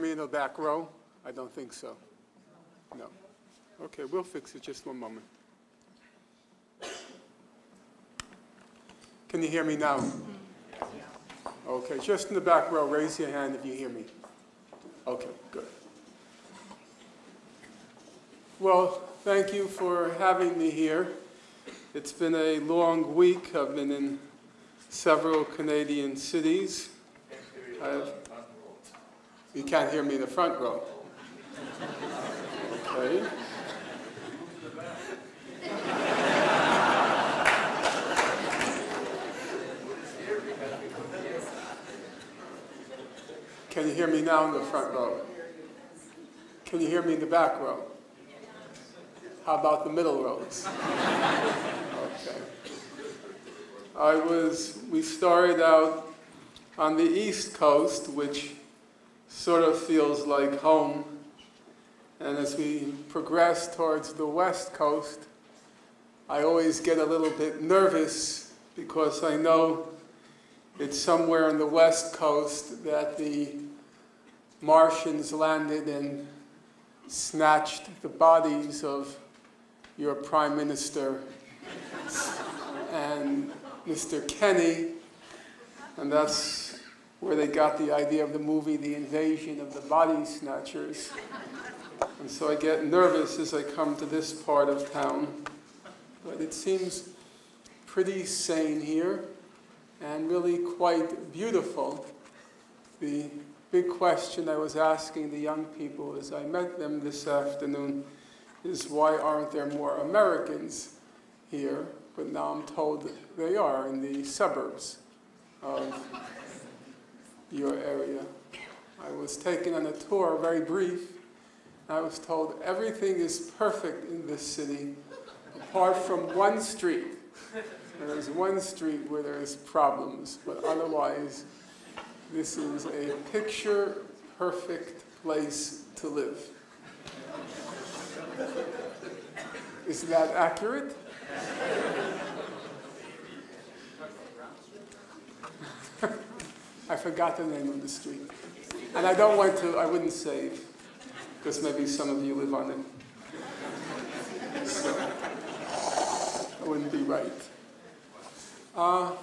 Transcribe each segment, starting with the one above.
me in the back row? I don't think so. No. Okay, we'll fix it. Just one moment. Can you hear me now? Okay, just in the back row, raise your hand if you hear me. Okay, good. Well, thank you for having me here. It's been a long week. I've been in several Canadian cities. You can't hear me in the front row. Okay. Can you hear me now in the front row? Can you hear me in the back row? How about the middle rows? Okay. We started out on the East Coast, which sort of feels like home. And as we progress towards the West Coast, I always get a little bit nervous because I know it's somewhere on the West Coast that the Martians landed and snatched the bodies of your Prime Minister and Mr. Kenny, and that's where they got the idea of the movie, The Invasion of the Body Snatchers. And so I get nervous as I come to this part of town, but it seems pretty sane here and really quite beautiful. The big question I was asking the young people as I met them this afternoon is, why aren't there more Americans here? But now I'm told that they are in the suburbs of your area. I was taken on a tour, very brief. I was told everything is perfect in this city apart from one street. There's one street where there's problems, but otherwise this is a picture-perfect place to live. Is that accurate? I forgot the name of the street. And I don't want to, I wouldn't say, because maybe some of you live on it. So, I wouldn't be right. I'll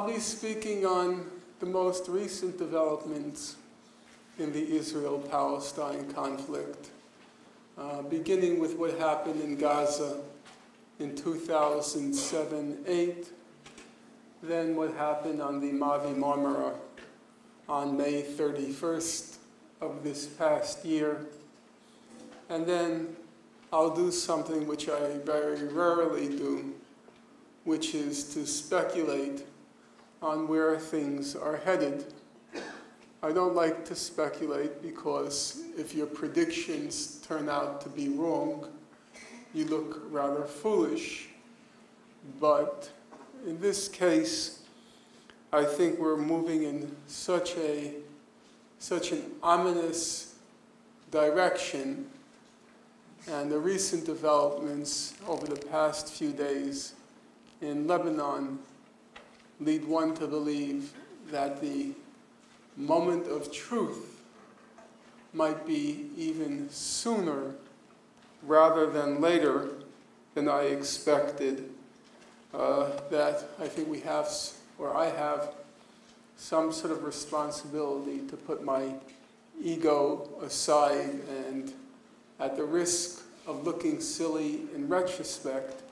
be speaking on the most recent developments in the Israel-Palestine conflict, beginning with what happened in Gaza in 2007-8, then what happened on the Mavi Marmara on May 31st of this past year, and then I'll do something which I very rarely do, which is to speculate on where things are headed. I don't like to speculate because if your predictions turn out to be wrong, you look rather foolish. But in this case, I think we're moving in such an ominous direction, and the recent developments over the past few days in Lebanon lead one to believe that the moment of truth might be even sooner rather than later than I expected. That I think we have, or I have, some sort of responsibility to put my ego aside and, at the risk of looking silly in retrospect,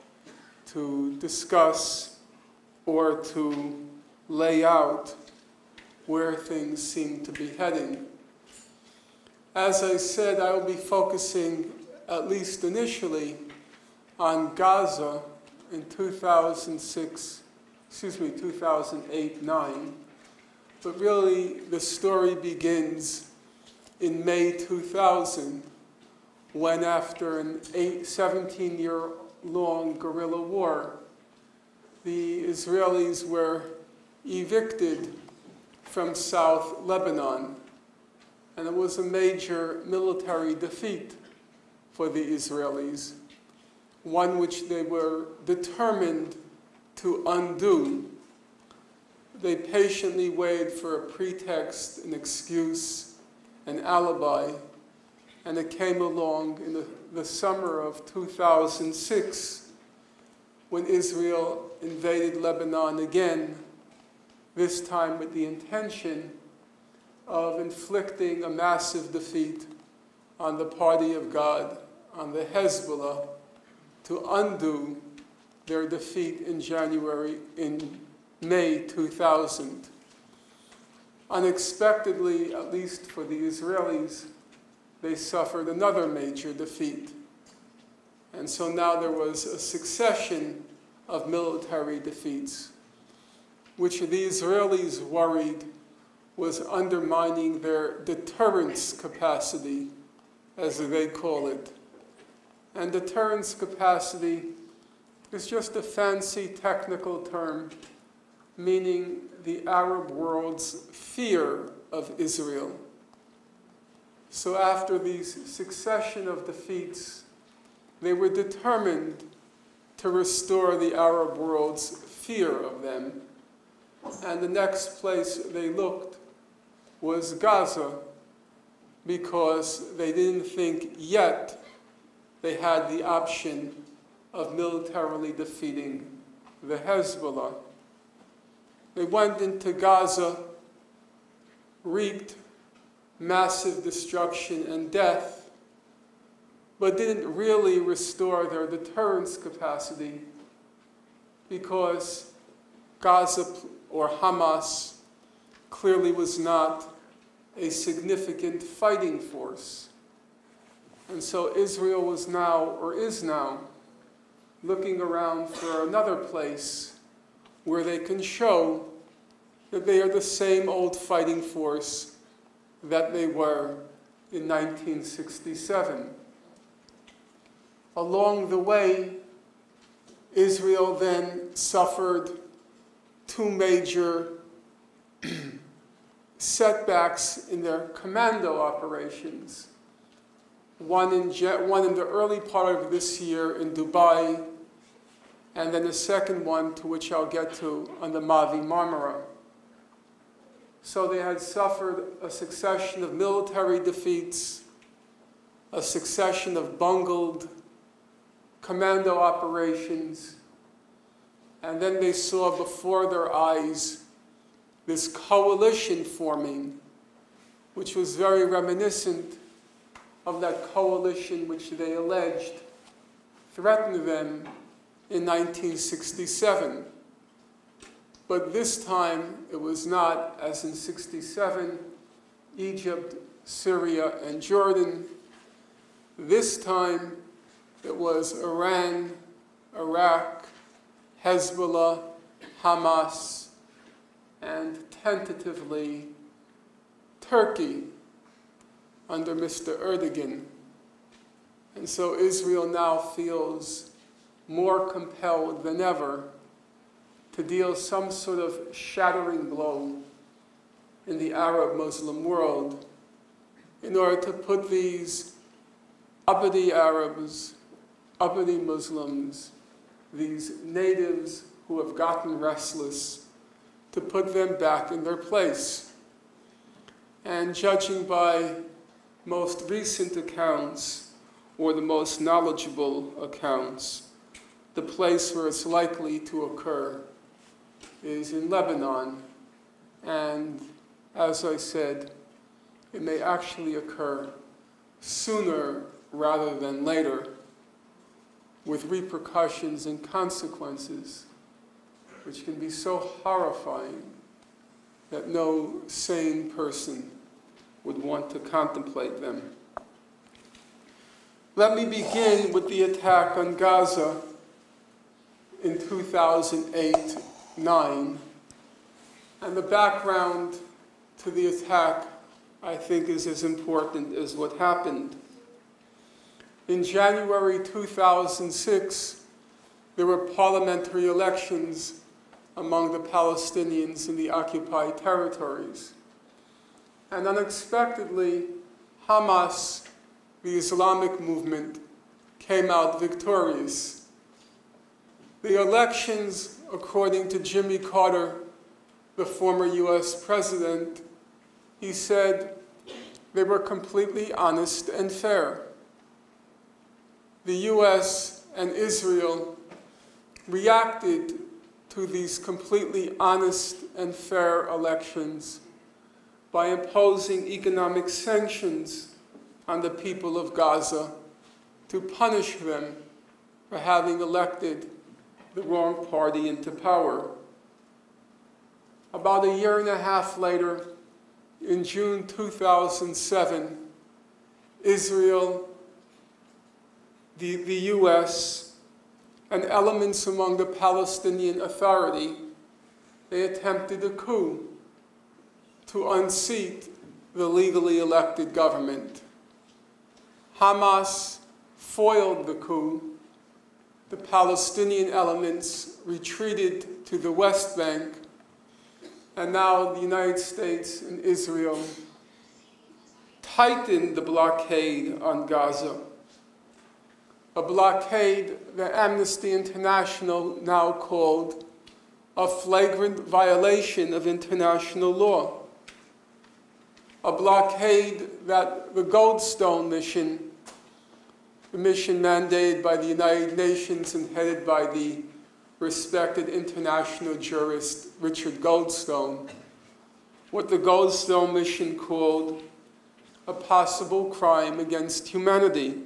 to discuss or to lay out where things seem to be heading. As I said, I will be focusing, at least initially, on Gaza in 2008-9, but really the story begins in May 2000, when after an 17-year-long guerrilla war, the Israelis were evicted from South Lebanon, and it was a major military defeat for the Israelis, one which they were determined to undo. They patiently waited for a pretext, an excuse, an alibi, and it came along in the summer of 2006 when Israel invaded Lebanon again, this time with the intention of inflicting a massive defeat on the party of God, on the Hezbollah, to undo their defeat in May 2000. Unexpectedly, at least for the Israelis, they suffered another major defeat. And so now there was a succession of military defeats, which the Israelis worried was undermining their deterrence capacity, as they call it. And deterrence capacity is just a fancy technical term meaning the Arab world's fear of Israel. So after these succession of defeats, they were determined to restore the Arab world's fear of them. And the next place they looked was Gaza, because they didn't think yet they had the option of militarily defeating the Hezbollah. They went into Gaza, wreaked massive destruction and death, but didn't really restore their deterrence capacity, because Gaza, or Hamas, clearly was not a significant fighting force. And so Israel was now, or is now, looking around for another place where they can show that they are the same old fighting force that they were in 1967. Along the way, Israel then suffered two major setbacks in their commando operations. One in the early part of this year in Dubai, and then the second one, to which I'll get to, on the Mavi Marmara. So they had suffered a succession of military defeats, a succession of bungled commando operations, and then they saw before their eyes this coalition forming, which was very reminiscent of that coalition which they alleged threatened them in 1967. But this time, it was not, as in 67, Egypt, Syria, and Jordan. This time, it was Iran, Iraq, Hezbollah, Hamas, and tentatively Turkey under Mr. Erdogan. And so Israel now feels more compelled than ever to deal some sort of shattering blow in the Arab Muslim world in order to put these uppity Arabs, uppity Muslims, these natives who have gotten restless, to put them back in their place. And judging by most recent accounts, or the most knowledgeable accounts, the place where it's likely to occur is in Lebanon. And as I said, it may actually occur sooner rather than later, with repercussions and consequences which can be so horrifying that no sane person would want to contemplate them. Let me begin with the attack on Gaza in 2008-9. And the background to the attack, I think, is as important as what happened. In January 2006, there were parliamentary elections among the Palestinians in the occupied territories. And unexpectedly, Hamas, the Islamic movement, came out victorious. The elections, according to Jimmy Carter, the former US president, he said, they were completely honest and fair. The US and Israel reacted to these completely honest and fair elections by imposing economic sanctions on the people of Gaza to punish them for having elected the wrong party into power. About a year and a half later, in June 2007, Israel, the US, and elements among the Palestinian Authority, they attempted a coup to unseat the legally elected government. Hamas foiled the coup. The Palestinian elements retreated to the West Bank, and now the United States and Israel tightened the blockade on Gaza, a blockade that Amnesty International now called a flagrant violation of international law, a blockade that the Goldstone mission, the mission mandated by the United Nations and headed by the respected international jurist Richard Goldstone, what the Goldstone mission called a possible crime against humanity.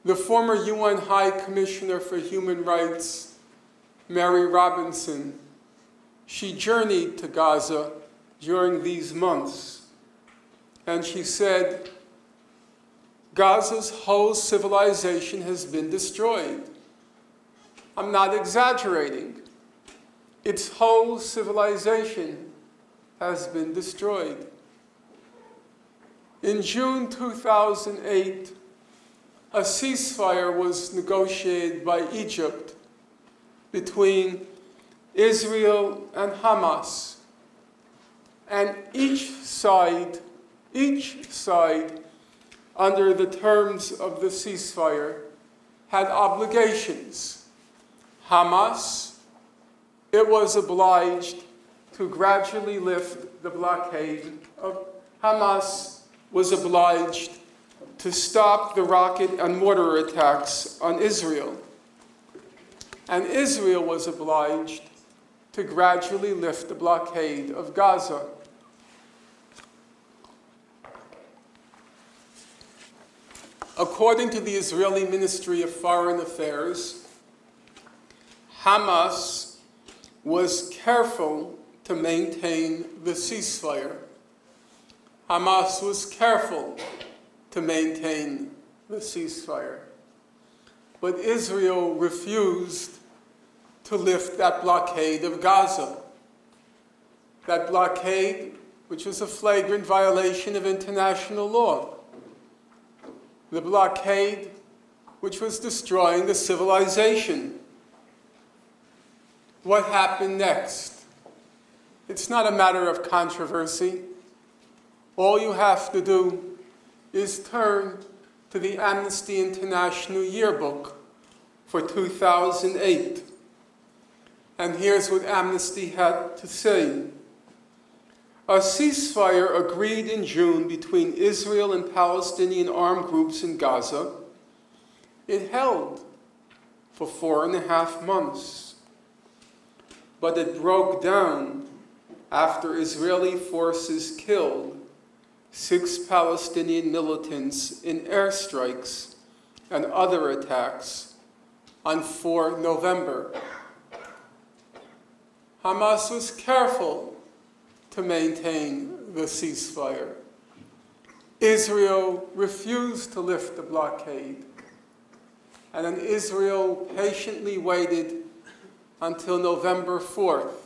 The former UN High Commissioner for Human Rights, Mary Robinson, she journeyed to Gaza during these months, and she said, Gaza's whole civilization has been destroyed. I'm not exaggerating. Its whole civilization has been destroyed. In June 2008, a ceasefire was negotiated by Egypt between Israel and Hamas. And each side, under the terms of the ceasefire, had obligations. Hamas, it was obliged to gradually lift the blockade. Hamas was obliged to stop the rocket and mortar attacks on Israel. And Israel was obliged to gradually lift the blockade of Gaza. According to the Israeli Ministry of Foreign Affairs, Hamas was careful to maintain the ceasefire. Hamas was careful to maintain the ceasefire. But Israel refused to lift that blockade of Gaza. That blockade, which was a flagrant violation of international law. The blockade, which was destroying the civilization. What happened next? It's not a matter of controversy. All you have to do is turn to the Amnesty International yearbook for 2008. And here's what Amnesty had to say. A ceasefire agreed in June between Israel and Palestinian armed groups in Gaza. It held for 4.5 months. But it broke down after Israeli forces killed 6 Palestinian militants in airstrikes and other attacks on 4 November. Hamas was careful to maintain the ceasefire. Israel refused to lift the blockade, and then Israel patiently waited until November 4th